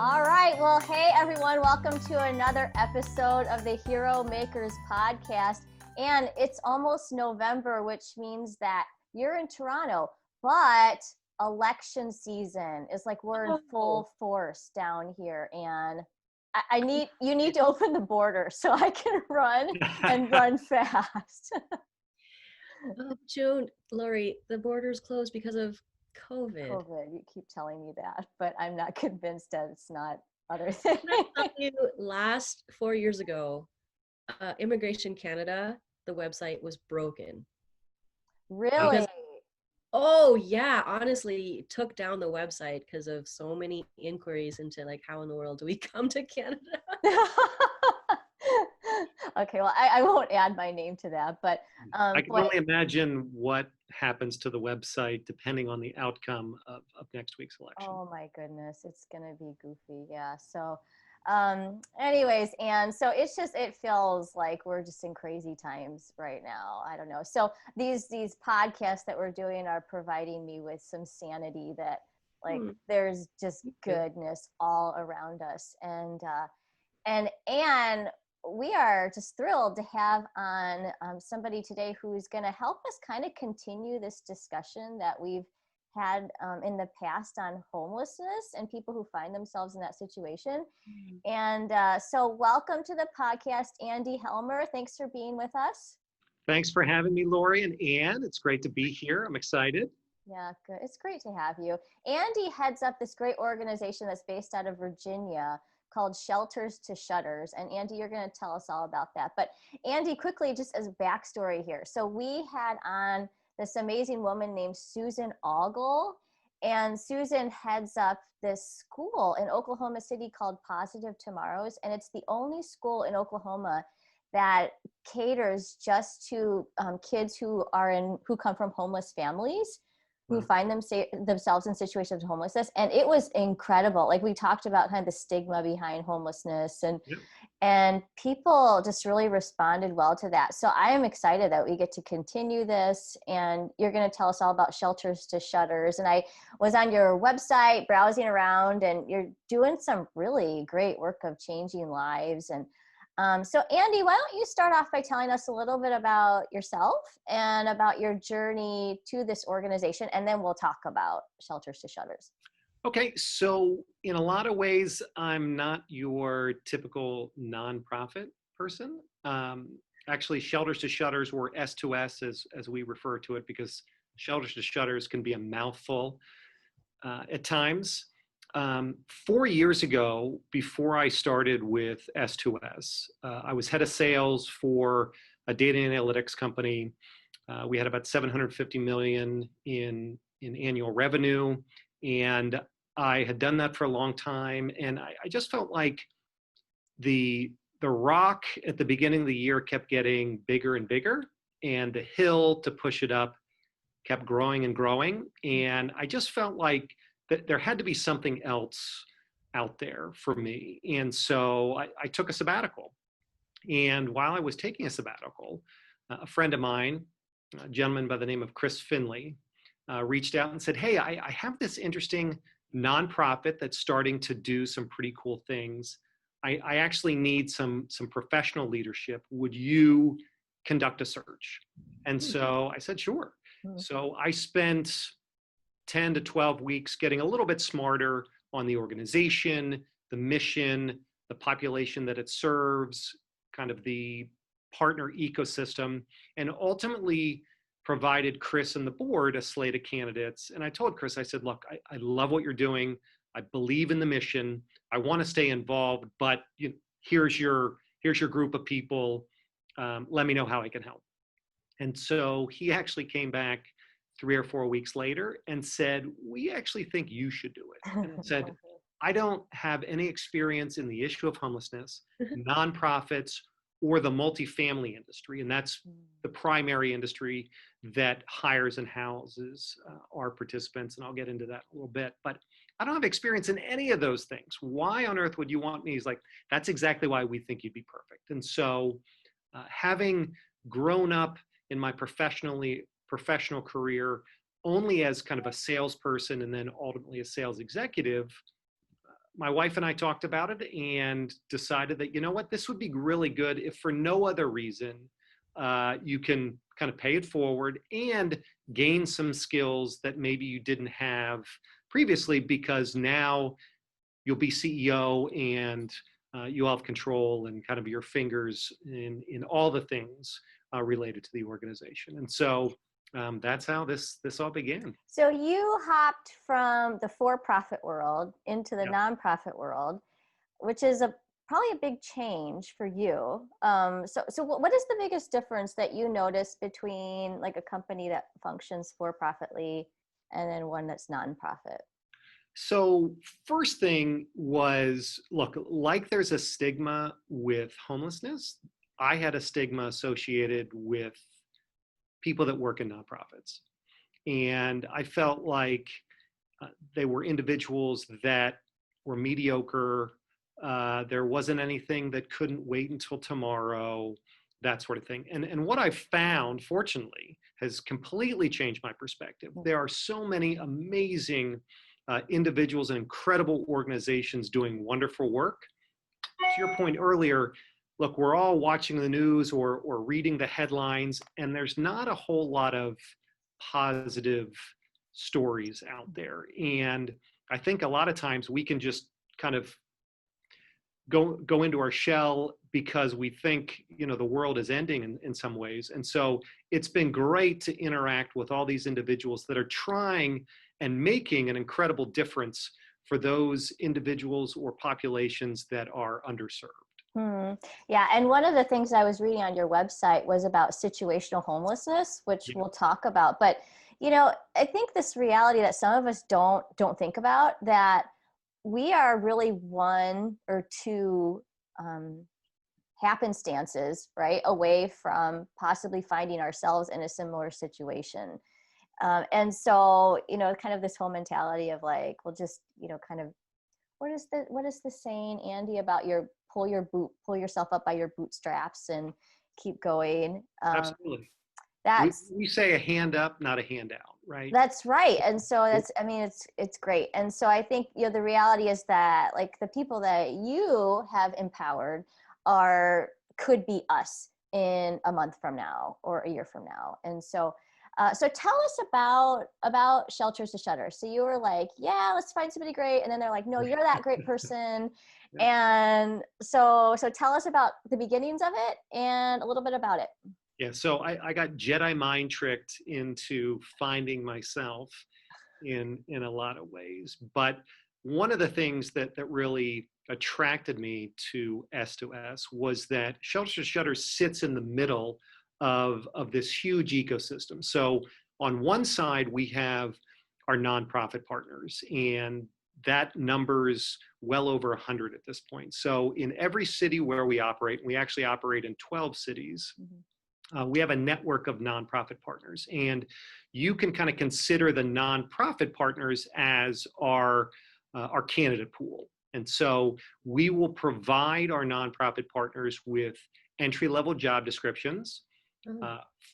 All right. Well, hey, everyone. Welcome to another episode of the Heromakers Podcast. And it's almost November, which means that you're in Toronto, but election season is like we're in full force down here. And you need to open the border so I can run and run fast. Oh, Joan, Lori, the border's closed because of COVID. You keep telling me that, but I'm not convinced that it's not other things. Last 4 years ago, Immigration Canada, the website was broken. Really? Oh yeah, honestly, took down the website because of so many inquiries into like, how in the world do we come to Canada? Okay, well, I won't add my name to that, but I can only imagine what happens to the website depending on the outcome of next week's election. Oh my goodness, it's gonna be goofy. Yeah. So anyways, and so it feels like we're just in crazy times right now. I don't know. So these podcasts that we're doing are providing me with some sanity that like there's just goodness all around us. And we are just thrilled to have on somebody today who's going to help us kind of continue this discussion that we've had in the past on homelessness and people who find themselves in that situation. And so welcome to the podcast, Andy Helmer. Thanks for being with us. Thanks for having me, Lori and Ann. It's great to be here. I'm excited. Yeah, good. It's great to have you. Andy heads up this great organization that's based out of Virginia called Shelters to Shutters. And Andy, you're going to tell us all about that. But Andy, quickly, just as a backstory here. So we had on this amazing woman named Susan Ogle, and Susan heads up this school in Oklahoma City called Positive Tomorrows. And it's the only school in Oklahoma that caters just to kids who come from homeless families, who find themselves in situations of homelessness. And it was incredible. Like we talked about kind of the stigma behind homelessness and people just really responded well to that. So I am excited that we get to continue this, and you're going to tell us all about Shelters to Shutters. And I was on your website browsing around, and you're doing some really great work of changing lives. And so Andy, why don't you start off by telling us a little bit about yourself and about your journey to this organization, and then we'll talk about Shelters to Shutters. Okay, so in a lot of ways, I'm not your typical nonprofit person. Actually, Shelters to Shutters, or S2S as we refer to it, because Shelters to Shutters can be a mouthful at times. 4 years ago, before I started with S2S, I was head of sales for a data analytics company. We had about $750 million in annual revenue, and I had done that for a long time. And I just felt like the rock at the beginning of the year kept getting bigger and bigger, and the hill to push it up kept growing and growing. And I just felt like that there had to be something else out there for me. And so I took a sabbatical. And while I was taking a sabbatical, a friend of mine, a gentleman by the name of Chris Finley, reached out and said, hey, I have this interesting nonprofit that's starting to do some pretty cool things. I actually need some professional leadership. Would you conduct a search? And so I said, sure. So I spent 10 to 12 weeks getting a little bit smarter on the organization, the mission, the population that it serves, kind of the partner ecosystem, and ultimately provided Chris and the board a slate of candidates. And I told Chris, I said, look, I love what you're doing. I believe in the mission. I want to stay involved, but here's your group of people. Let me know how I can help. And so he actually came back 3 or 4 weeks later and said, we actually think you should do it. And I said, I don't have any experience in the issue of homelessness, nonprofits, or the multifamily industry. And that's the primary industry that hires and houses our participants. And I'll get into that a little bit. But I don't have experience in any of those things. Why on earth would you want me? He's like, that's exactly why we think you'd be perfect. And so having grown up in my professional career only as kind of a salesperson and then ultimately a sales executive, my wife and I talked about it and decided that, you know what, this would be really good if for no other reason, you can kind of pay it forward and gain some skills that maybe you didn't have previously, because now you'll be CEO and you'll have control and kind of your fingers in all the things related to the organization. And so that's how this all began. So you hopped from the for-profit world into the Yep. nonprofit world, which is probably a big change for you. So what is the biggest difference that you notice between like a company that functions for-profitly and then one that's nonprofit? So first thing was, look, like there's a stigma with homelessness, I had a stigma associated with people that work in nonprofits. And I felt like they were individuals that were mediocre. There wasn't anything that couldn't wait until tomorrow, that sort of thing. And what I found, fortunately, has completely changed my perspective. There are so many amazing individuals and incredible organizations doing wonderful work. To your point earlier, look, we're all watching the news or reading the headlines, and there's not a whole lot of positive stories out there. And I think a lot of times we can just kind of go into our shell because we think, you know, the world is ending in some ways. And so it's been great to interact with all these individuals that are trying and making an incredible difference for those individuals or populations that are underserved. Yeah, and one of the things I was reading on your website was about situational homelessness, which we'll talk about. But, you know, I think this reality that some of us don't think about, that we are really one or two happenstances, right, away from possibly finding ourselves in a similar situation. And so, you know, kind of this whole mentality of like, well, just, you know, kind of, what is the saying, Andy, about pull yourself up by your bootstraps and keep going. Absolutely. We say a hand up, not a handout, right? That's right. And so I mean, it's great. And so I think, you know, the reality is that like the people that you have empowered could be us in a month from now or a year from now. And so so tell us about Shelters to Shutters. So you were like, yeah, let's find somebody great. And then they're like, no, you're that great person. And so tell us about the beginnings of it and a little bit about it. Yeah, so I got Jedi mind tricked into finding myself in a lot of ways. But one of the things that really attracted me to S2S was that Shelters to Shutters sits in the middle of this huge ecosystem. So on one side, we have our nonprofit partners, and that numbers well over 100 at this point. So in every city where we operate, we actually operate in 12 cities, we have a network of nonprofit partners. And you can kind of consider the nonprofit partners as our candidate pool. And so we will provide our nonprofit partners with entry-level job descriptions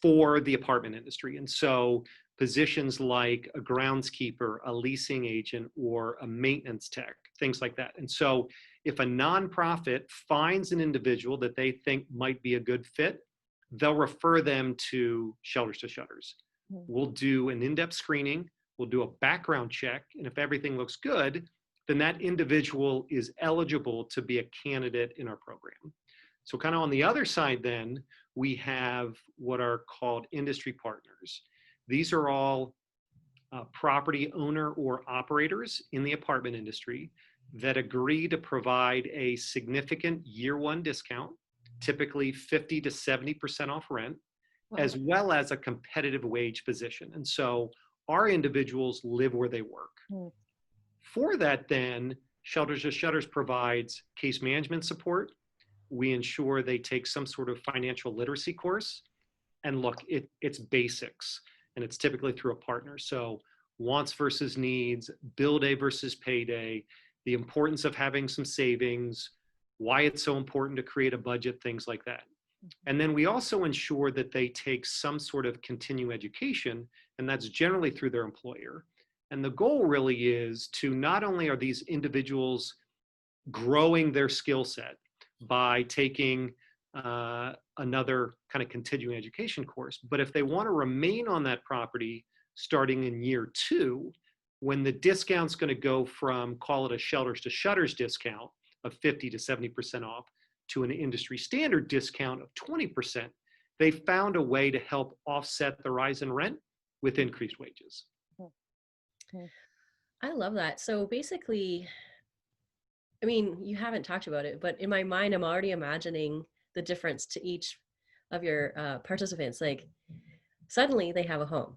for the apartment industry. And so positions like a groundskeeper, a leasing agent, or a maintenance tech, things like that. And so if a nonprofit finds an individual that they think might be a good fit, they'll refer them to Shelters to Shutters. We'll do an in-depth screening, we'll do a background check, and if everything looks good, then that individual is eligible to be a candidate in our program. So kind of on the other side then, we have what are called industry partners. These are all property owner or operators in the apartment industry that agree to provide a significant year one discount, typically 50 to 70% off rent, as well as a competitive wage position. And so our individuals live where they work. For that then, Shelters to Shutters provides case management support. We ensure they take some sort of financial literacy course. And look, it's basics, and it's typically through a partner. So wants versus needs, bill day versus payday, the importance of having some savings, why it's so important to create a budget, things like that. And then we also ensure that they take some sort of continuing education, and that's generally through their employer. And the goal really is to not only are these individuals growing their skill set by taking another kind of continuing education course. But if they want to remain on that property starting in year 2, when the discount's going to go from, call it a shelters to shutters discount of 50 to 70% off to an industry standard discount of 20%, they found a way to help offset the rise in rent with increased wages. I love that. So basically, I mean, you haven't talked about it, but in my mind, I'm already imagining the difference to each of your participants. Like, suddenly they have a home.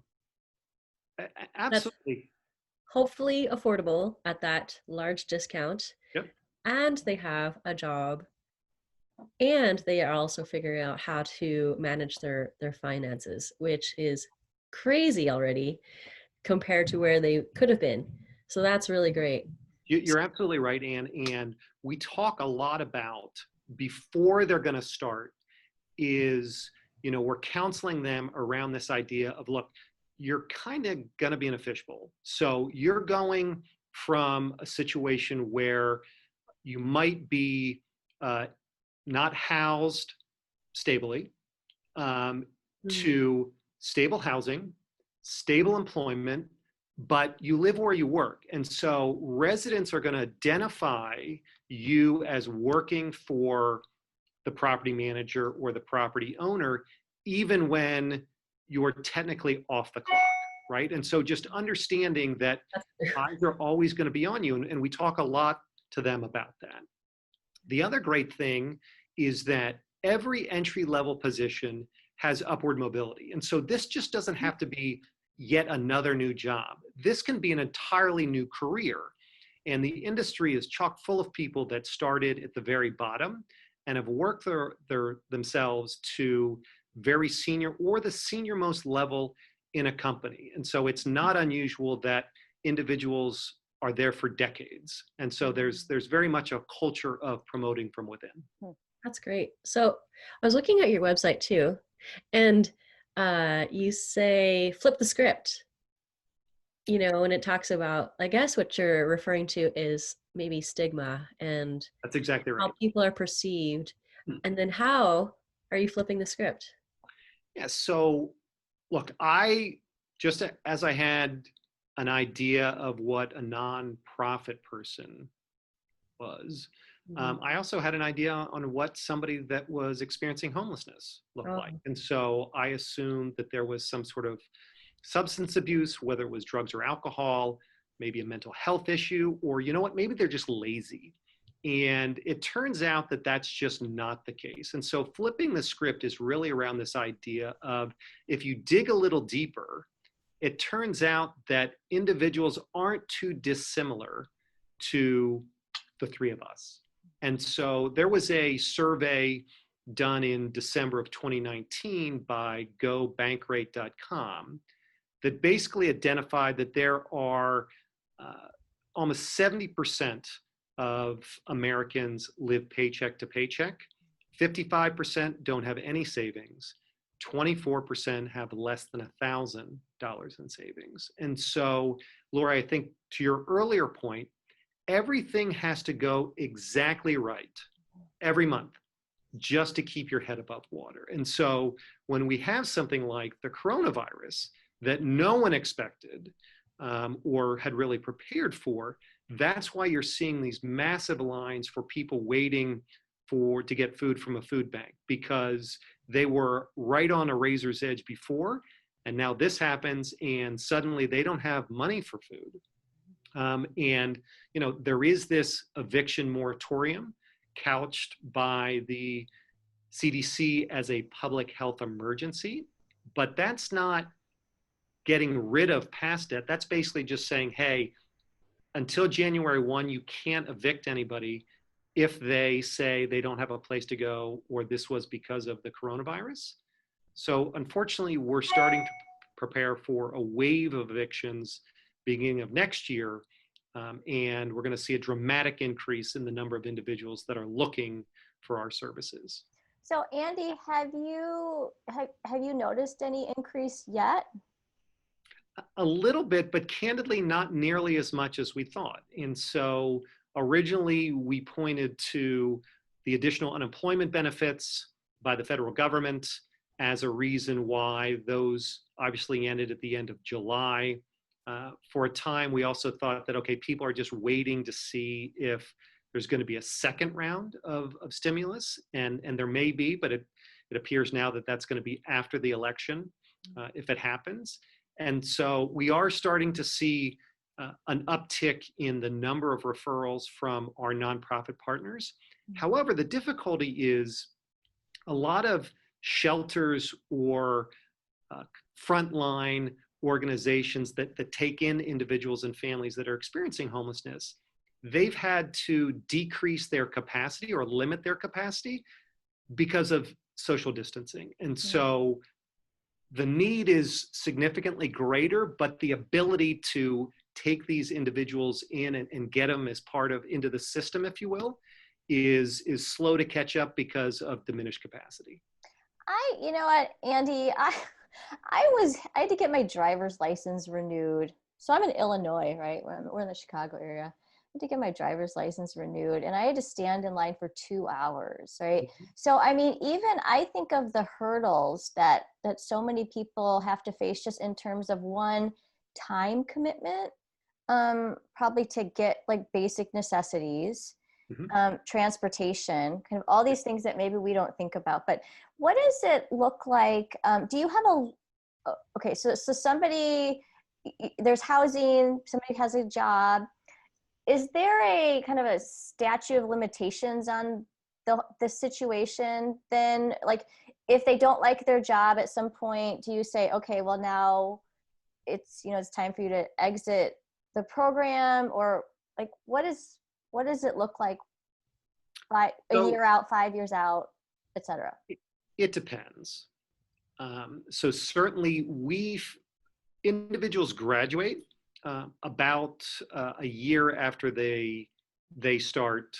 Absolutely. That's hopefully affordable at that large discount. Yep. And they have a job. And they are also figuring out how to manage their finances, which is crazy already compared to where they could have been. So that's really great. You're absolutely right, Anne. And we talk a lot about, before they're going to start, is, we're counseling them around this idea of, look, you're kind of going to be in a fishbowl. So you're going from a situation where you might be not housed stably to stable housing, stable employment, but you live where you work. And so residents are going to identify you as working for the property manager or the property owner, even when you're technically off the clock, right? And so just understanding that eyes are always going to be on you. And we talk a lot to them about that. The other great thing is that every entry-level position has upward mobility. And so this just doesn't have to be yet another new job. This can be an entirely new career. And the industry is chock full of people that started at the very bottom and have worked themselves to very senior or the senior most level in a company. And so it's not unusual that individuals are there for decades. And so there's very much a culture of promoting from within. That's great. So I was looking at your website too, and you say flip the script, and it talks about, I guess what you're referring to is maybe stigma and that's exactly right. How people are perceived. And then how are you flipping the script? Yeah, so look, just as I had an idea of what a nonprofit person was, I also had an idea on what somebody that was experiencing homelessness looked like. And so I assumed that there was some sort of substance abuse, whether it was drugs or alcohol, maybe a mental health issue, or maybe they're just lazy. And it turns out that that's just not the case. And so flipping the script is really around this idea of, if you dig a little deeper, it turns out that individuals aren't too dissimilar to the three of us. And so there was a survey done in December of 2019 by gobankrate.com that basically identified that there are almost 70% of Americans live paycheck to paycheck. 55% don't have any savings. 24% have less than $1,000 in savings. And so, Laura, I think to your earlier point, everything has to go exactly right every month just to keep your head above water. And so when we have something like the coronavirus that no one expected or had really prepared for, that's why you're seeing these massive lines for people waiting to get food from a food bank, because they were right on a razor's edge before, and now this happens and suddenly they don't have money for food. And there is this eviction moratorium couched by the CDC as a public health emergency, but that's not getting rid of past debt. That's basically just saying, hey, until January 1, you can't evict anybody if they say they don't have a place to go or this was because of the coronavirus. So unfortunately, we're starting to prepare for a wave of evictions beginning of next year. And we're going to see a dramatic increase in the number of individuals that are looking for our services. So Andy, have you noticed any increase yet? A little bit, but candidly, not nearly as much as we thought. And so originally we pointed to the additional unemployment benefits by the federal government as a reason why those obviously ended at the end of July. For a time, we also thought that, okay, people are just waiting to see if there's going to be a second round of stimulus, and there may be, but it appears now that that's going to be after the election, if it happens. And so we are starting to see an uptick in the number of referrals from our nonprofit partners. However, the difficulty is a lot of shelters or frontline organizations that take in individuals and families that are experiencing homelessness, they've had to decrease their capacity or limit their capacity because of social distancing. And so the need is significantly greater, but the ability to take these individuals in and get them as part of into the system, if you will, is slow to catch up because of diminished capacity. You know what, Andy, I had to get my driver's license renewed. So I'm in Illinois, right? We're in the Chicago area. I had to get my driver's license renewed, and I had to stand in line for 2 hours, right? Mm-hmm. So, I mean, even I think of the hurdles that so many people have to face just in terms of one, time commitment, probably to get like basic necessities, transportation, kind of all these things that maybe we don't think about. But what does it look like? Do you have okay, so somebody, there's housing, somebody has a job. Is there a kind of a statute of limitations on the situation then? Like, if they don't like their job at some point, do you say, okay, well now it's time for you to exit the program? Or like, what does it look like a year out, 5 years out, et cetera? It depends. So certainly individuals graduate about a year after they start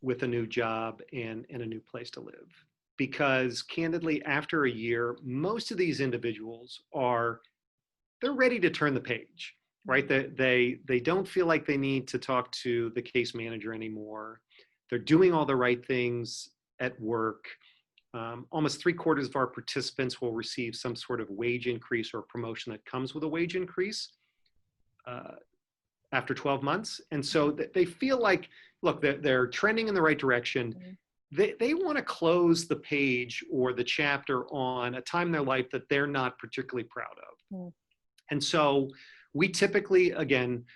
with a new job and a new place to live. Because candidly, after a year, most of these individuals they're ready to turn the page, right? They don't feel like they need to talk to the case manager anymore. They're doing all the right things at work. Almost 3/4 of our participants will receive some sort of wage increase or promotion that comes with a wage increase after 12 months. And so they feel like, look, they're trending in the right direction. They want to close the page or the chapter on a time in their life that they're not particularly proud of. And so we typically, again,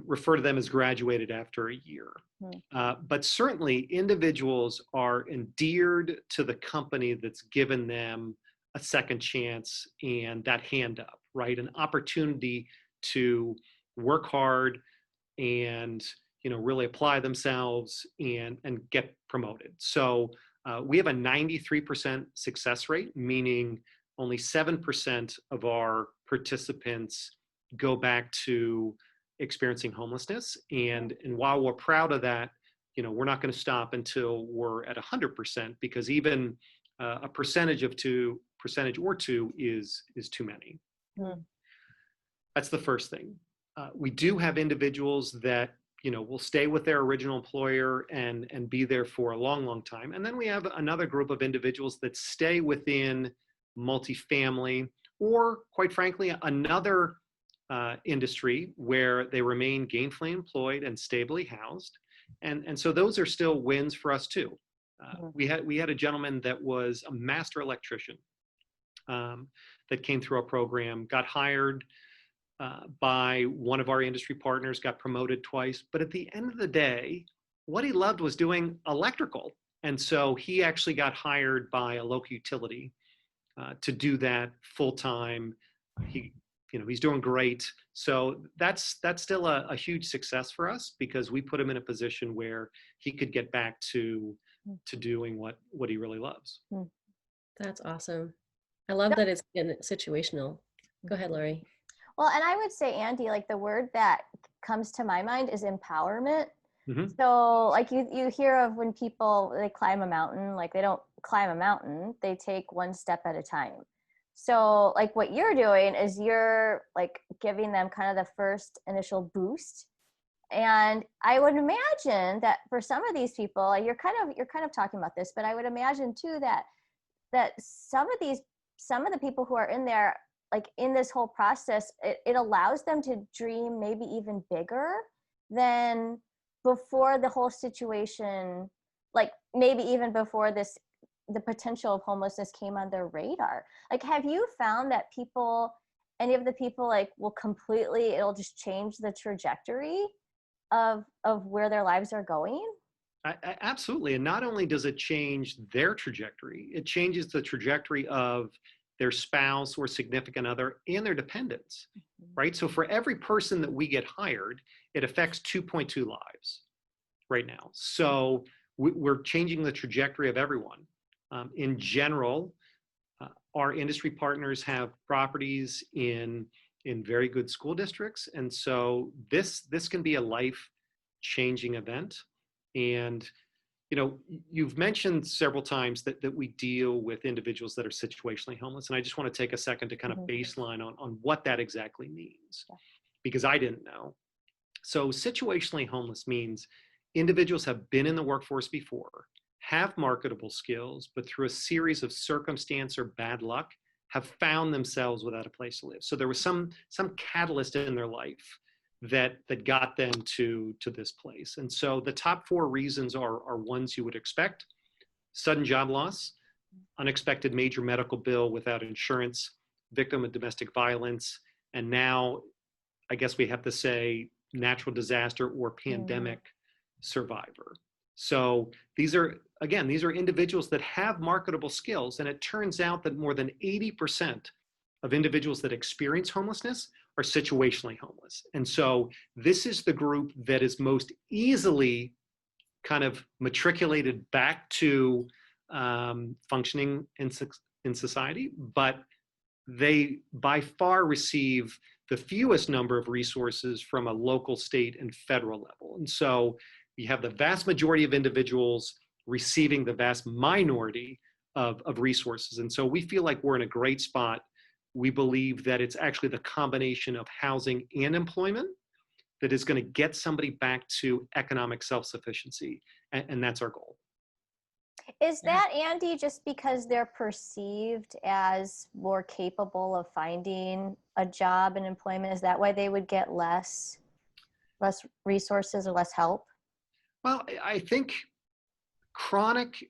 refer to them as graduated after a year. But certainly individuals are endeared to the company that's given them a second chance and that hand up, right? An opportunity to work hard and really apply themselves and get promoted. So we have a 93% success rate, meaning only 7% of our participants go back to experiencing homelessness. And while we're proud of that, we're not going to stop until we're at 100%, because even a percentage or two is too many. That's the first thing. We do have individuals that will stay with their original employer and be there for a long, long time. And then we have another group of individuals that stay within multifamily, or quite frankly, another industry where they remain gainfully employed and stably housed. And so those are still wins for us too. We had a gentleman that was a master electrician that came through our program, got hired by one of our industry partners, got promoted twice. But at the end of the day, what he loved was doing electrical. And so he actually got hired by a local utility to do that full time. He's doing great. So that's still a huge success for us, because we put him in a position where he could get back to doing what he really loves. That's awesome. I love that it's situational. Go ahead, Lori. Well, and I would say, Andy, like the word that comes to my mind is empowerment. So like you hear of when people, they climb a mountain, like they don't climb a mountain, they take one step at a time. So like what you're doing is you're like giving them kind of the first initial boost And I would imagine that for some of these people, you're kind of talking about this, but I would imagine too that some of the people who are in there, like in this whole process, it allows them to dream maybe even bigger than before the whole situation, like maybe even before the potential of homelessness came on their radar. Like, have you found that any of the people like will completely, it'll just change the trajectory of where their lives are going? Absolutely. And not only does it change their trajectory, it changes the trajectory of their spouse or significant other and their dependents, right? So for every person that we get hired, it affects 2.2 lives right now. So we're changing the trajectory of everyone. In general, our industry partners have properties in very good school districts. And so this can be a life-changing event. And you've mentioned several times that we deal with individuals that are situationally homeless. And I just want to take a second to kind of baseline on what that exactly means, because I didn't know. So situationally homeless means individuals have been in the workforce before, have marketable skills, but through a series of circumstance or bad luck, have found themselves without a place to live. So there was some catalyst in their life that got them to this place. And so the top 4 reasons are ones you would expect: sudden job loss, unexpected major medical bill without insurance, victim of domestic violence, and now I guess we have to say natural disaster or pandemic survivor. So these are individuals that have marketable skills. And it turns out that more than 80% of individuals that experience homelessness are situationally homeless. And so this is the group that is most easily kind of matriculated back to functioning in society, but they by far receive the fewest number of resources from a local, state, and federal level. And so you have the vast majority of individuals receiving the vast minority of resources. And so we feel like we're in a great spot. We believe that it's actually the combination of housing and employment that is going to get somebody back to economic self-sufficiency. And that's our goal. Is that, Andy, just because they're perceived as more capable of finding a job and employment? Is that why they would get less resources or less help? Well, I think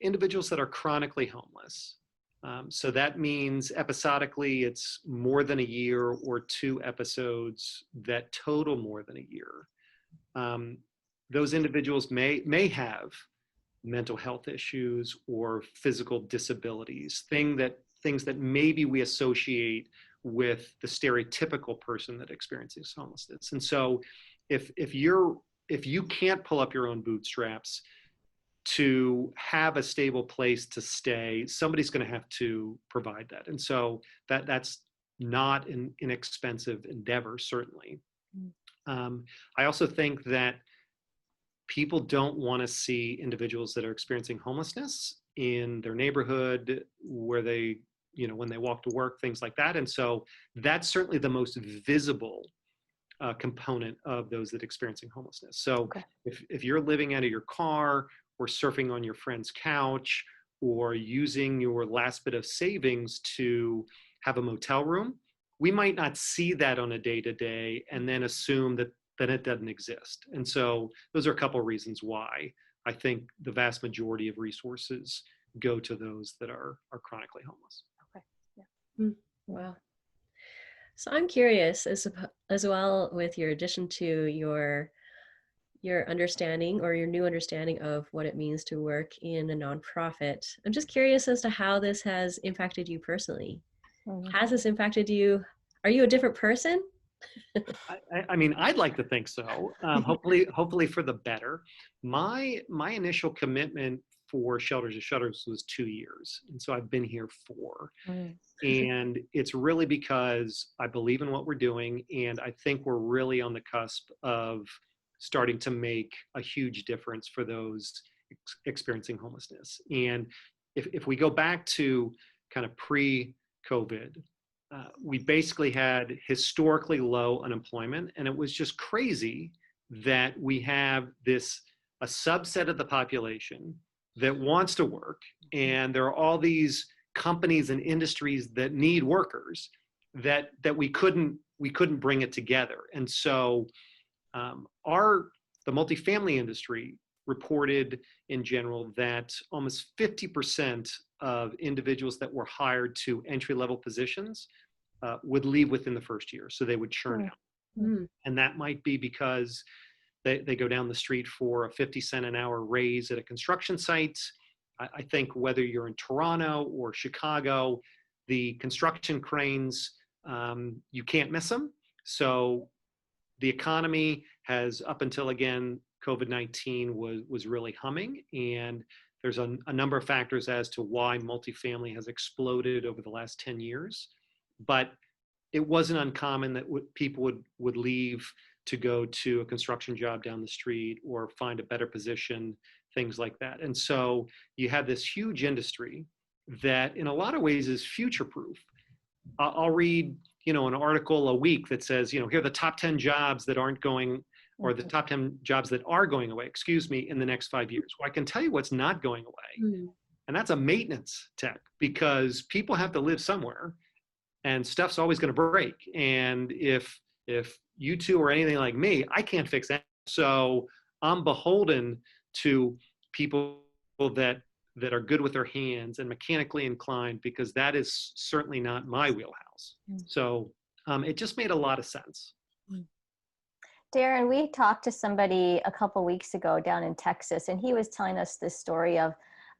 individuals that are chronically homeless. So that means episodically it's more than a year or 2 episodes that total more than a year. Those individuals may have mental health issues or physical disabilities, things that maybe we associate with the stereotypical person that experiences homelessness. And so if you can't pull up your own bootstraps to have a stable place to stay, somebody's going to have to provide that. And so that's not an inexpensive endeavor, certainly. I also think that people don't want to see individuals that are experiencing homelessness in their neighborhood where they, when they walk to work, things like that. And so that's certainly the most visible component of those that are experiencing homelessness. So if you're living out of your car or surfing on your friend's couch or using your last bit of savings to have a motel room, we might not see that on a day-to-day and then assume that it doesn't exist. And so those are a couple of reasons why I think the vast majority of resources go to those that are chronically homeless. Okay. Yeah. Wow. So I'm curious as well, with your addition to your understanding or your new understanding of what it means to work in a nonprofit. I'm just curious as to how this has impacted you personally. Has this impacted you? Are you a different person? I mean, I'd like to think so. Hopefully for the better. My initial commitment for Shelters to Shutters was 2 years. And so I've been here 4. And it's really because I believe in what we're doing. And I think we're really on the cusp of starting to make a huge difference for those experiencing homelessness. And if we go back to kind of pre-COVID, we basically had historically low unemployment, and it was just crazy that we have a subset of the population that wants to work, and there are all these companies and industries that need workers that we couldn't bring it together. And so the multifamily industry reported in general that almost 50% of individuals that were hired to entry-level positions would leave within the first year. So they would churn out. And that might be because they go down the street for a 50 cent an hour raise at a construction site. I think whether you're in Toronto or Chicago, the construction cranes, you can't miss them. So the economy has, up until, again, COVID-19 was really humming. And there's a number of factors as to why multifamily has exploded over the last 10 years. But it wasn't uncommon that people would leave to go to a construction job down the street or find a better position, things like that. And so you have this huge industry that in a lot of ways is future-proof. I'll read, an article a week that says, here are the top 10 jobs that aren't going, or the top 10 jobs that are going away, in the next 5 years. Well, I can tell you what's not going away. And that's a maintenance tech, because people have to live somewhere and stuff's always going to break. And if you two are anything like me, I can't fix that. So I'm beholden to people that are good with their hands and mechanically inclined, because that is certainly not my wheelhouse. So it just made a lot of sense. Darren, we talked to somebody a couple weeks ago down in Texas, and he was telling us this story of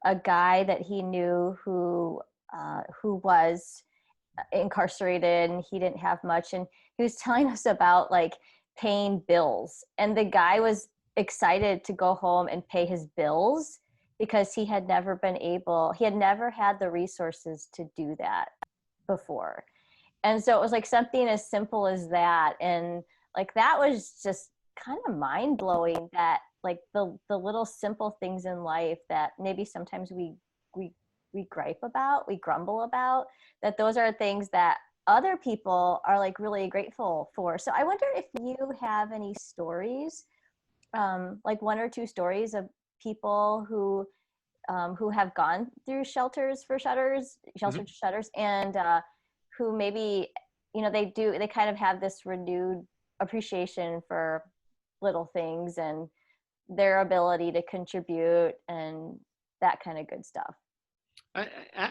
a guy that he knew who was incarcerated, and he didn't have much. And he was telling us about like paying bills, and the guy was excited to go home and pay his bills because he had never had the resources to do that before. And so it was like something as simple as that. And like, that was just kind of mind blowing, that like the little simple things in life that maybe sometimes we gripe about, we grumble about, that those are things that other people are like really grateful for. So I wonder if you have any stories, like one or two stories of people who have gone through shelters to shutters, and who maybe, they kind of have this renewed appreciation for little things and their ability to contribute and that kind of good stuff.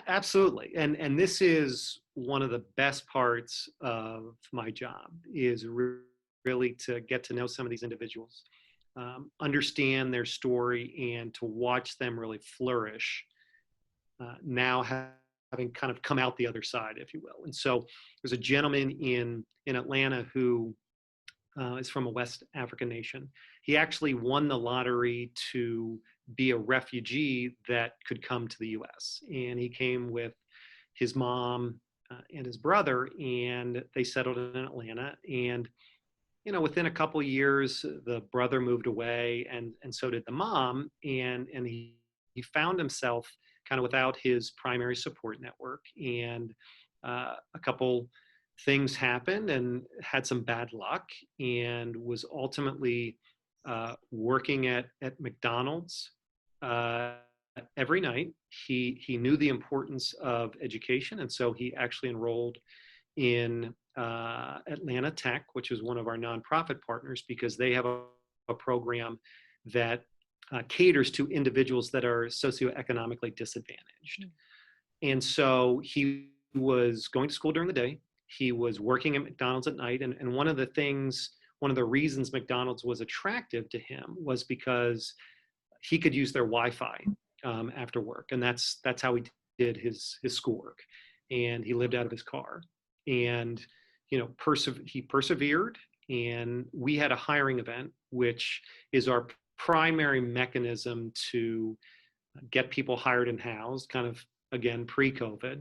Absolutely. And this is one of the best parts of my job, is really to get to know some of these individuals, understand their story, and to watch them really flourish, now having kind of come out the other side, if you will. And so there's a gentleman in Atlanta who is from a West African nation. He actually won the lottery to be a refugee that could come to the US. And he came with his mom and his brother, and they settled in Atlanta. And, within a couple of years, the brother moved away, and so did the mom. And he found himself kind of without his primary support network. And a couple things happened, and had some bad luck, and was ultimately working at McDonald's every night. He knew the importance of education, and so he actually enrolled in Atlanta Tech, which is one of our nonprofit partners, because they have a program that caters to individuals that are socioeconomically disadvantaged. And so he was going to school during the day. He was working at McDonald's at night. And one of the reasons McDonald's was attractive to him was because he could use their Wi-Fi after work. And that's how he did his schoolwork. And he lived out of his car. And, he persevered. And we had a hiring event, which is our primary mechanism to get people hired and housed, kind of, again, pre-COVID.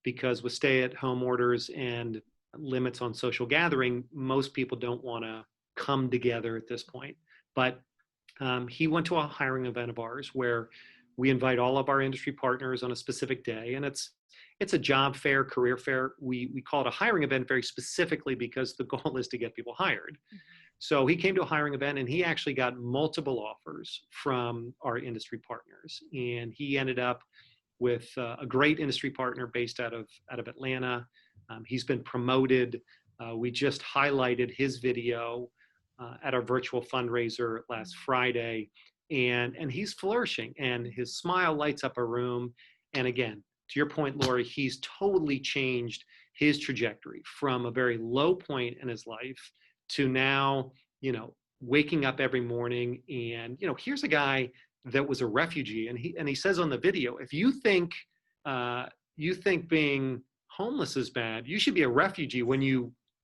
Because with stay-at-home orders and limits on social gathering, most people don't want to come together at this point. But he went to a hiring event of ours where we invite all of our industry partners on a specific day, and it's a job fair, career fair. We call it a hiring event very specifically because the goal is to get people hired. So he came to a hiring event and he actually got multiple offers from our industry partners. And he ended up with a great industry partner based out of Atlanta. He's been promoted. We just highlighted his video at our virtual fundraiser last Friday, and he's flourishing, and his smile lights up a room. And again, to your point, Lori, he's totally changed his trajectory from a very low point in his life to now, waking up every morning. And, here's a guy that was a refugee. And he says on the video, if you think being homeless is bad, you should be a refugee when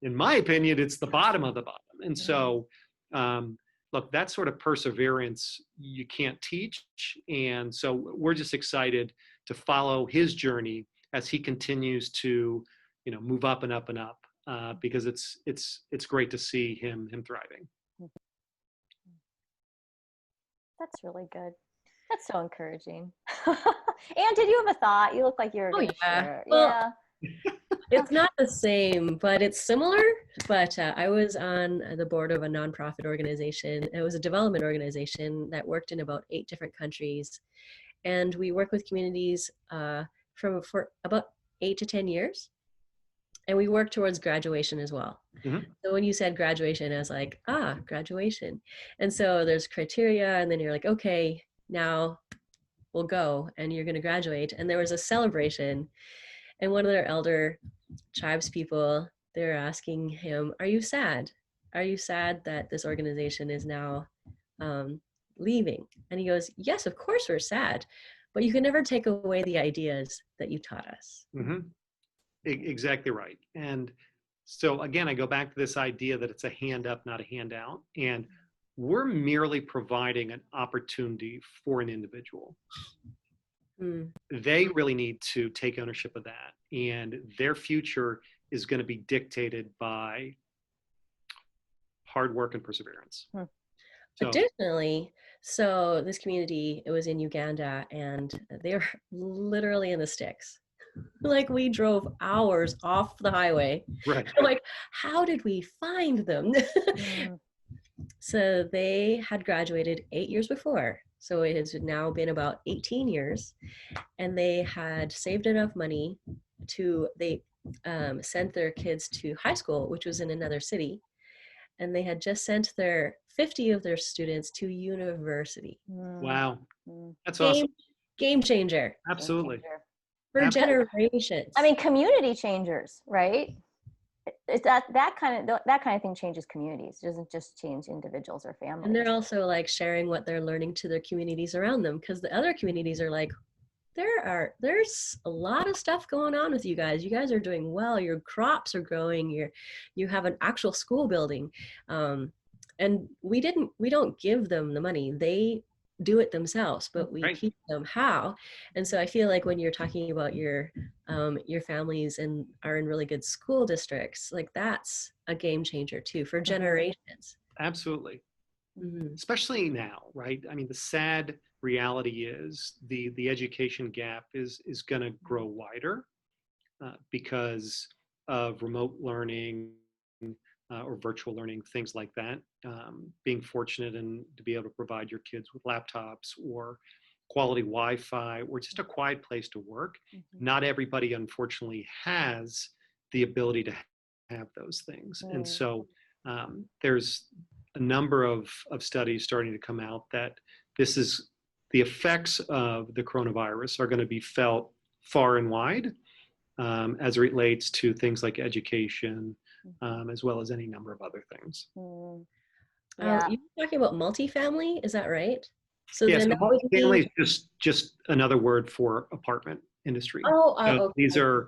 in my opinion, it's the bottom of the bottom. And so, look, that sort of perseverance you can't teach. And so we're just excited to follow his journey as he continues to, move up and up and up, because it's great to see him thriving. That's really good. That's so encouraging. Anne, did you have a thought? You look like you were going to share. Well, it's not the same, but it's similar. But I was on the board of a nonprofit organization. It was a development organization that worked in about 8 different countries. And we work with communities for about 8 to 10 years. And we work towards graduation as well. Mm-hmm. So when you said graduation, I was like, graduation. And so there's criteria, and then you're like, okay, now we'll go and you're going to graduate. And there was a celebration, and one of their elder tribes people, they're asking him, are you sad? Are you sad that this organization is now leaving? And he goes, yes, of course we're sad, but you can never take away the ideas that you taught us. Mm-hmm. Exactly right. And so again, I go back to this idea that it's a hand up, not a handout. And we're merely providing an opportunity for an individual. They really need to take ownership of that. And their future is going to be dictated by hard work and perseverance. Additionally, so this community, it was in Uganda, and they were literally in the sticks. Like, we drove hours off the highway. Right. I'm like, how did we find them? So they had graduated 8 years before. So it has now been about 18 years. And they had saved enough money they sent their kids to high school, which was in another city. And they had just sent 50 of their students to university. Wow. That's awesome. Game changer. Absolutely. Game changer. For generations. I mean, community changers, right? It's that kind of thing changes communities. It doesn't just change individuals or families. And they're also like sharing what they're learning to their communities around them, because the other communities are like, there's a lot of stuff going on with you guys. You guys are doing well. Your crops are growing. You have an actual school building. And we don't give them the money. They do it themselves, but we teach them how. And so I feel like when you're talking about your families and are in really good school districts, like, that's a game changer too for generations. Absolutely. Mm-hmm. Especially now, right? I mean, the sad reality is the education gap is going to grow wider because of remote learning or virtual learning, things like that. Being fortunate and to be able to provide your kids with laptops or quality Wi-Fi or just a quiet place to work. Mm-hmm. Not everybody, unfortunately, has the ability to have those things. And so there's a number of studies starting to come out that the effects of the coronavirus are going to be felt far and wide as it relates to things like education, as well as any number of other things. Yeah. You're talking about multifamily, is that right? So multifamily is just another word for apartment industry. Okay. These are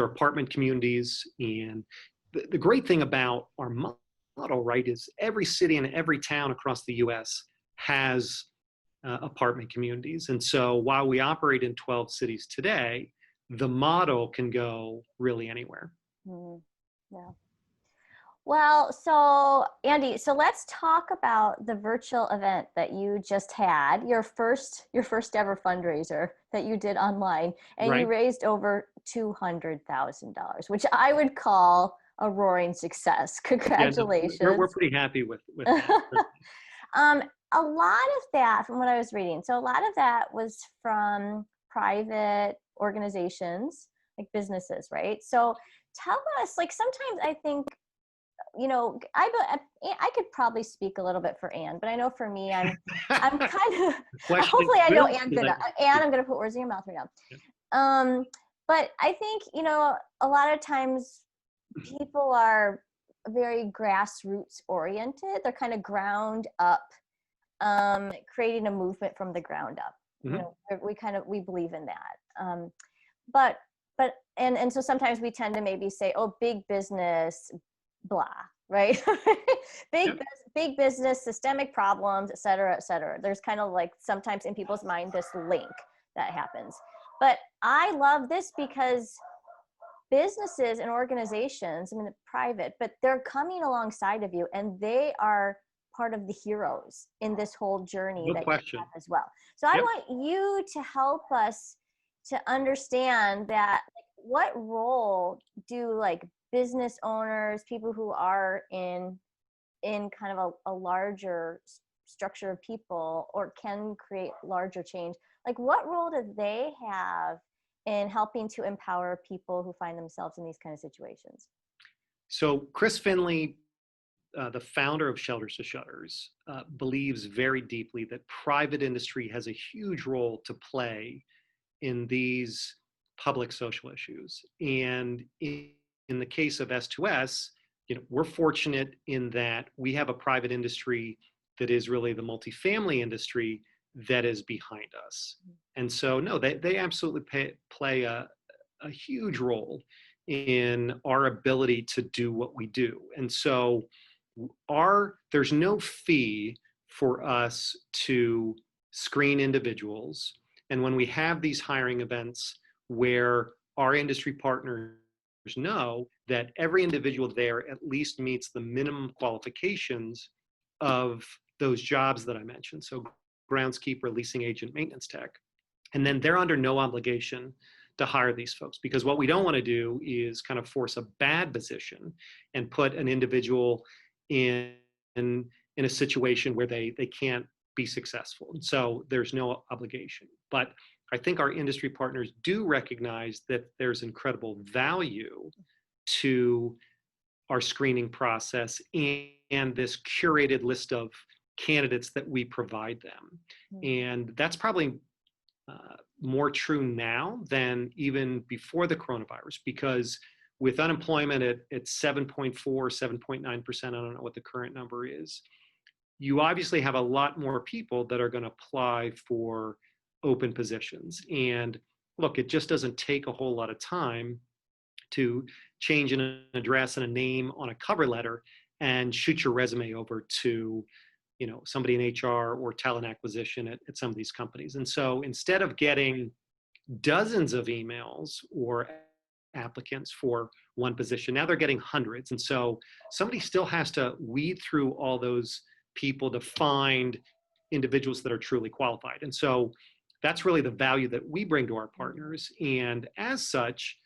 apartment communities, and the great thing about our model, right, is every city and every town across the U.S. has apartment communities. And so while we operate in 12 cities today, the model can go really anywhere. Yeah. Well, so Andy, let's talk about the virtual event that you just had, your first ever fundraiser that you did online, and you raised over $200,000, which I would call a roaring success. Yeah, Congratulations. we're pretty happy with that. A lot of that from what I was reading. So a lot of that was from private organizations, like businesses, right? So tell us, like, sometimes I think, you know, I could probably speak a little bit for Anne, but I know for me, I'm kind of, hopefully I know Anne good. Anne, I'm going to put words in your mouth right now. Yeah. But I think, you know, a lot of times people are very grassroots oriented. They're kind of ground up, creating a movement from the ground up. Mm-hmm. You know, we believe in that. But so sometimes we tend to maybe say, oh, big business, blah, right? Big business, systemic problems, et cetera, et cetera. There's kind of like sometimes in people's mind this link that happens. But I love this because businesses and organizations, I mean, private, but they're coming alongside of you, and they are part of the heroes in this whole journey. Good that question. you have as well. So I want you to help us to understand that, like, what role do like business owners, people who are in kind of a larger structure of people or can create larger change, like what role do they have in helping to empower people who find themselves in these kind of situations? So Chris Finley, the founder of Shelters to Shutters, believes very deeply that private industry has a huge role to play in these public social issues. And in the case of S2S, you know, we're fortunate in that we have a private industry that is really the multifamily industry that is behind us. And so, no, they absolutely play a huge role in our ability to do what we do. And so there's no fee for us to screen individuals. And when we have these hiring events where our industry partners know that every individual there at least meets the minimum qualifications of those jobs that I mentioned. So groundskeeper, leasing agent, maintenance tech. And then they're under no obligation to hire these folks, because what we don't want to do is kind of force a bad position and put an individual in a situation where they can't be successful. And so there's no obligation. But I think our industry partners do recognize that there's incredible value to our screening process and this curated list of candidates that we provide them. And that's probably more true now than even before the coronavirus, because with unemployment at 7.4, 7.9%, I don't know what the current number is, you obviously have a lot more people that are going to apply for open positions. And look, it just doesn't take a whole lot of time to change an address and a name on a cover letter and shoot your resume over to, you know, somebody in HR or talent acquisition at some of these companies. And so instead of getting dozens of emails or applicants for one position, now they're getting hundreds. And so somebody still has to weed through all those people to find individuals that are truly qualified. And so that's really the value that we bring to our partners. And as such,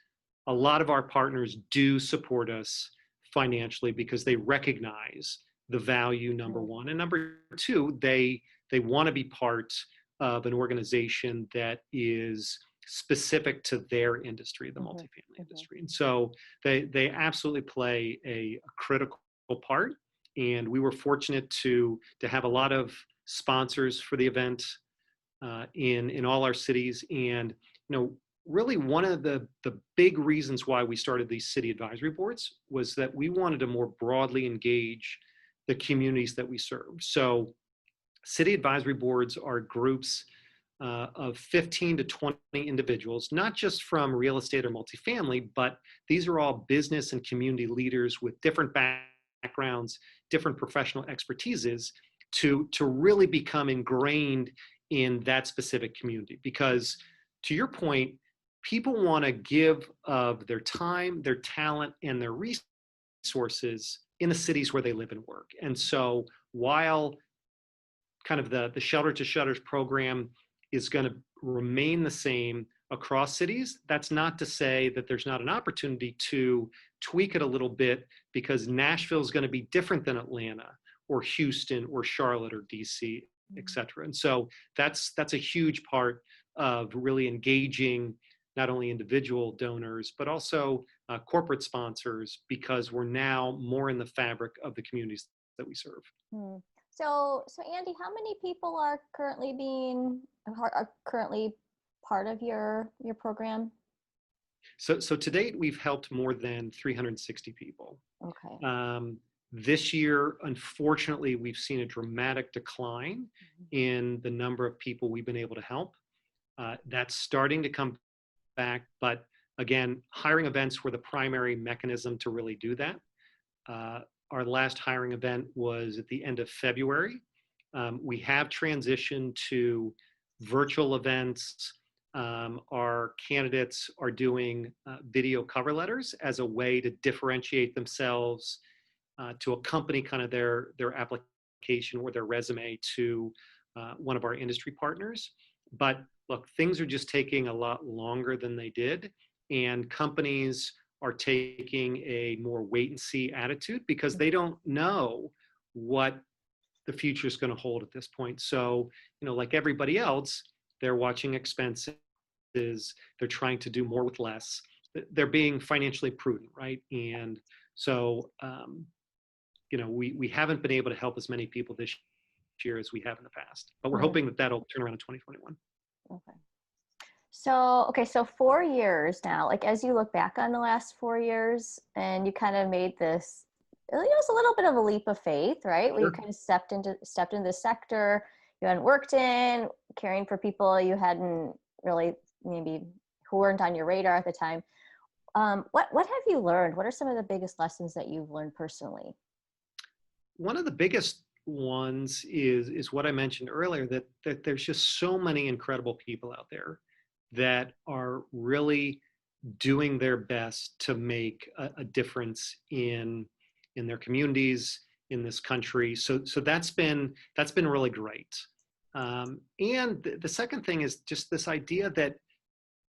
a lot of our partners do support us financially because they recognize the value, number one. And number two, they want to be part of an organization that is specific to their industry, the multifamily industry. And so they absolutely play a critical part. And we were fortunate to have a lot of sponsors for the event in all our cities. And, you know, really one of the big reasons why we started these city advisory boards was that we wanted to more broadly engage the communities that we serve. So city advisory boards are groups of 15 to 20 individuals, not just from real estate or multifamily, but these are all business and community leaders with different backgrounds, different professional expertises to really become ingrained in that specific community. Because to your point, people want to give of their time, their talent, and their resources in the cities where they live and work. And so while kind of the Shelter to Shutters program is going to remain the same, across cities. That's not to say that there's not an opportunity to tweak it a little bit, because Nashville is going to be different than Atlanta or Houston or Charlotte or DC, et cetera. And so that's a huge part of really engaging not only individual donors, but also corporate sponsors, because we're now more in the fabric of the communities that we serve. So Andy, how many people are currently part of your program? So to date, we've helped more than 360 people. Okay. This year, unfortunately, we've seen a dramatic decline in the number of people we've been able to help. That's starting to come back, but again, hiring events were the primary mechanism to really do that. Our last hiring event was at the end of February. We have transitioned to virtual events. Our candidates are doing video cover letters as a way to differentiate themselves, to accompany kind of their application or their resume to one of our industry partners. But look, things are just taking a lot longer than they did, and companies are taking a more wait and see attitude because they don't know what the future is going to hold at this point. So, like everybody else, they're watching expenses. They're trying to do more with less. They're being financially prudent, right? And so, we haven't been able to help as many people this year as we have in the past, but we're hoping that that'll turn around in 2021. Okay. So 4 years now, like as you look back on the last 4 years and you kind of made this, it was a little bit of a leap of faith, right? Where you kind of stepped into the sector you hadn't worked in, caring for people you hadn't really, maybe who weren't on your radar at the time. What have you learned? What are some of the biggest lessons that you've learned personally? One of the biggest ones is what I mentioned earlier, that there's just so many incredible people out there that are really doing their best to make a difference in their communities, in this country. So that's been really great. And the second thing is just this idea that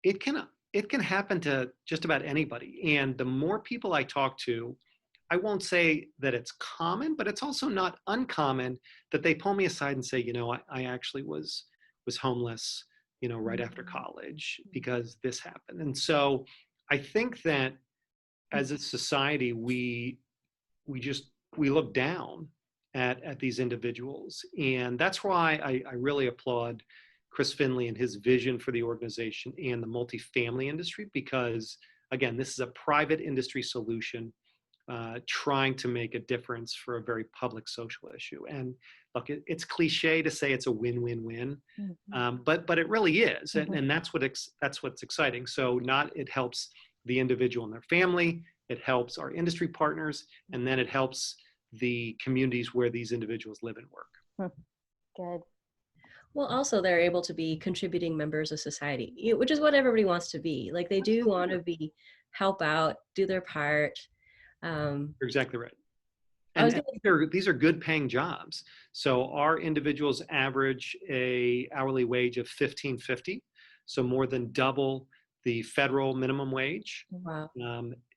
it can happen to just about anybody. And the more people I talk to, I won't say that it's common, but it's also not uncommon that they pull me aside and say, I actually was homeless, right after college because this happened. And so I think that as a society, we look down at these individuals. And that's why I really applaud Chris Finley and his vision for the organization and the multifamily industry, because again, this is a private industry solution trying to make a difference for a very public social issue. And look, it's cliche to say it's a win-win-win, but it really is, and that's what's exciting. So it helps the individual and their family, it helps our industry partners, and then it helps the communities where these individuals live and work. Good. Well, also they're able to be contributing members of society, which is what everybody wants to be. Like they do want to help out, do their part. You're exactly right. And these are good paying jobs. So our individuals average a hourly wage of $15.50, so more than double the federal minimum wage. Wow.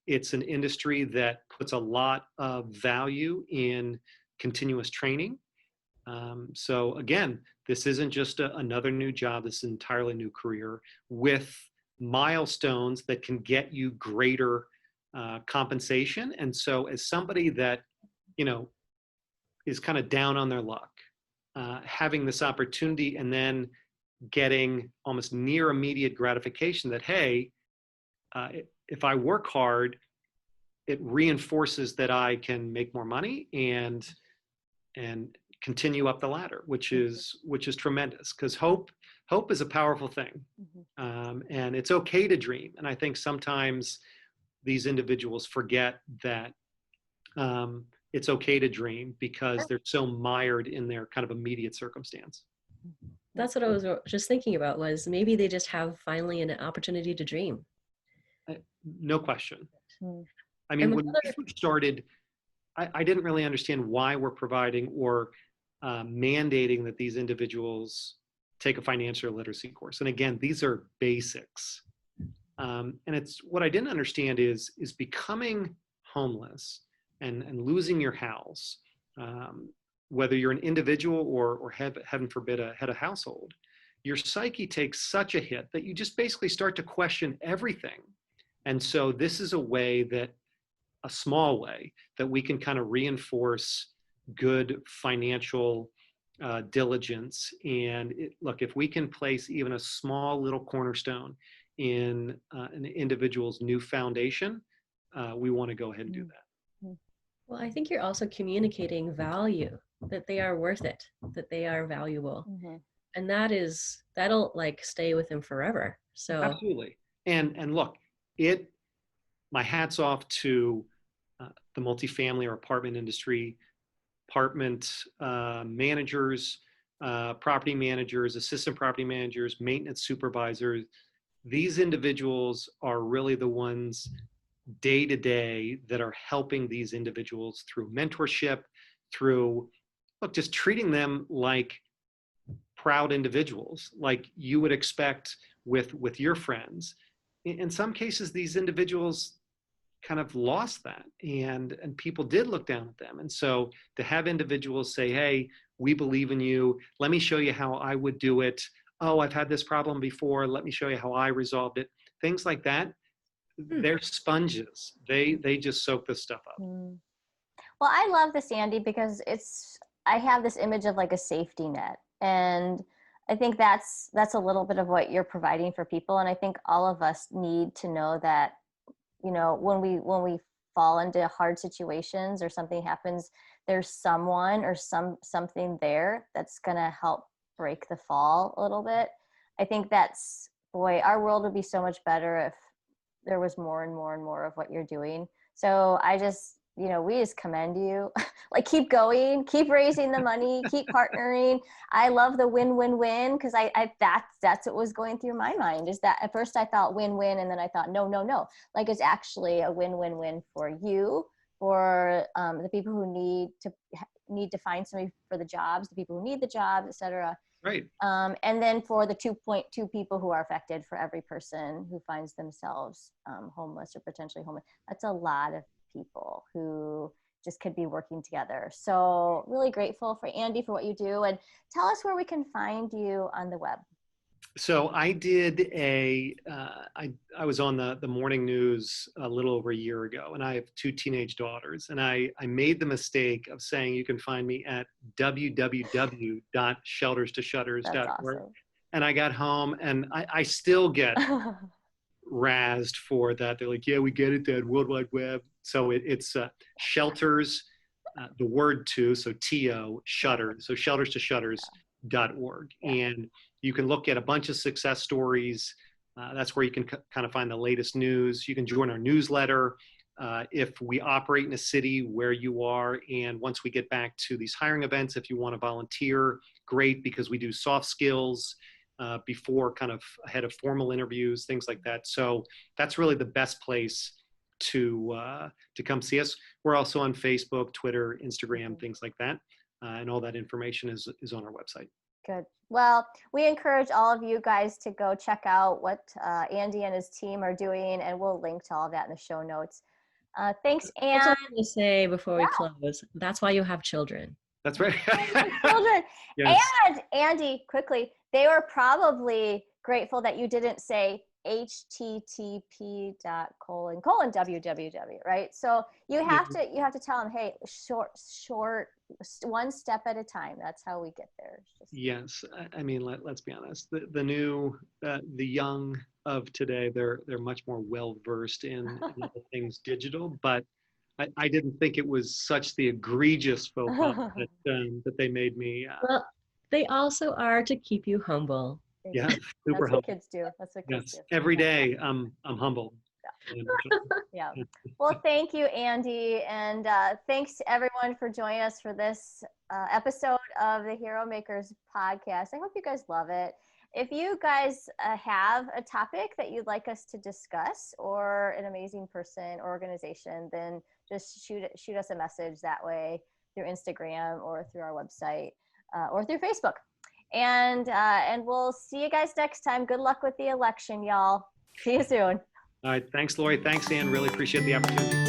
It's an industry that puts a lot of value in continuous training. So again, this isn't just another new job, this is an entirely new career with milestones that can get you greater compensation. And so as somebody that, is kind of down on their luck, having this opportunity and then getting almost near immediate gratification that, hey, if I work hard, it reinforces that I can make more money and continue up the ladder, which is tremendous, because hope is a powerful thing. And it's okay to dream. And I think sometimes these individuals forget that it's okay to dream because they're so mired in their kind of immediate circumstance. That's what I was just thinking about, was maybe they just have finally an opportunity to dream. No question. I mean, when we started, I didn't really understand why we're providing or mandating that these individuals take a financial literacy course. And again, these are basics. And it's what I didn't understand is becoming homeless and losing your house, whether you're an individual or heaven forbid, a head of household, your psyche takes such a hit that you just basically start to question everything. And so this is a small way that we can kind of reinforce good financial diligence. And look, if we can place even a small little cornerstone in an individual's new foundation, we want to go ahead and do that. Well, I think you're also communicating value, that they are worth it, that they are valuable. Mm-hmm. And that'll like stay with them forever. So absolutely. And look, my hat's off to the multifamily or apartment industry, apartment managers, property managers, assistant property managers, maintenance supervisors. These individuals are really the ones day to day that are helping these individuals through mentorship, through just treating them like proud individuals, like you would expect with your friends. In some cases, these individuals kind of lost that, and people did look down at them. And so to have individuals say, hey, we believe in you, let me show you how I would do it. Oh, I've had this problem before, let me show you how I resolved it. Things like that. They're sponges. They just soak this stuff up. Well, I love this, Andy, because I have this image of like a safety net. And I think that's a little bit of what you're providing for people. And I think all of us need to know that, you know, when we fall into hard situations or something happens, there's someone or something there that's going to help break the fall a little bit. I think our world would be so much better if there was more and more and more of what you're doing. So we just commend you. Like, keep going, keep raising the money, keep partnering. I love the win-win-win, because that's what was going through my mind, is that at first I thought win-win, and then I thought no. Like, it's actually a win-win-win for you, for the people who need to find somebody for the jobs, the people who need the jobs, etc. Right. And then for the 2.2 people who are affected, for every person who finds themselves homeless or potentially homeless. That's a lot of people who just could be working together. So really grateful for Andy for what you do. And tell us where we can find you on the web. So I did I was on the morning news a little over a year ago, and I have 2 teenage daughters, and I made the mistake of saying you can find me at www.shelterstoshutters.org. Awesome. And I got home, and I still get razzed for that. They're like, yeah, we get it, Dad, World Wide Web. So it's shelters, the word to, so T-O, shutter, so shelterstoshutters.org. Yeah. And you can look at a bunch of success stories. That's where you can kind of find the latest news. You can join our newsletter if we operate in a city where you are. And once we get back to these hiring events, if you want to volunteer, great, because we do soft skills before kind of ahead of formal interviews, things like that. So that's really the best place to come see us. We're also on Facebook, Twitter, Instagram, things like that. And all that information is on our website. Good. Well, we encourage all of you guys to go check out what Andy and his team are doing, and we'll link to all of that in the show notes. Thanks, Anne. That's all I'm going to say before we close. That's why you have children. That's right. Children. Yes. And Andy, quickly, they were probably grateful that you didn't say http://www, right? So you have to tell them, hey, short, one step at a time. That's how we get there. Yes, I mean, let's be honest. The young of today, they're much more well versed in all things digital. But I didn't think it was such the egregious faux pas that they made me. Well, they also are to keep you humble. Yeah, super That's humble. what kids do. That's what kids do. Every day, I'm humbled. Yeah. Well, thank you, Andy, and thanks to everyone for joining us for this episode of the Heromakers Podcast. I hope you guys love it. If you guys have a topic that you'd like us to discuss, or an amazing person or organization, then just shoot us a message that way through Instagram or through our website or through Facebook. And we'll see you guys next time. Good luck with the election, y'all. See you soon. All right. Thanks, Lori. Thanks, Ann. Really appreciate the opportunity.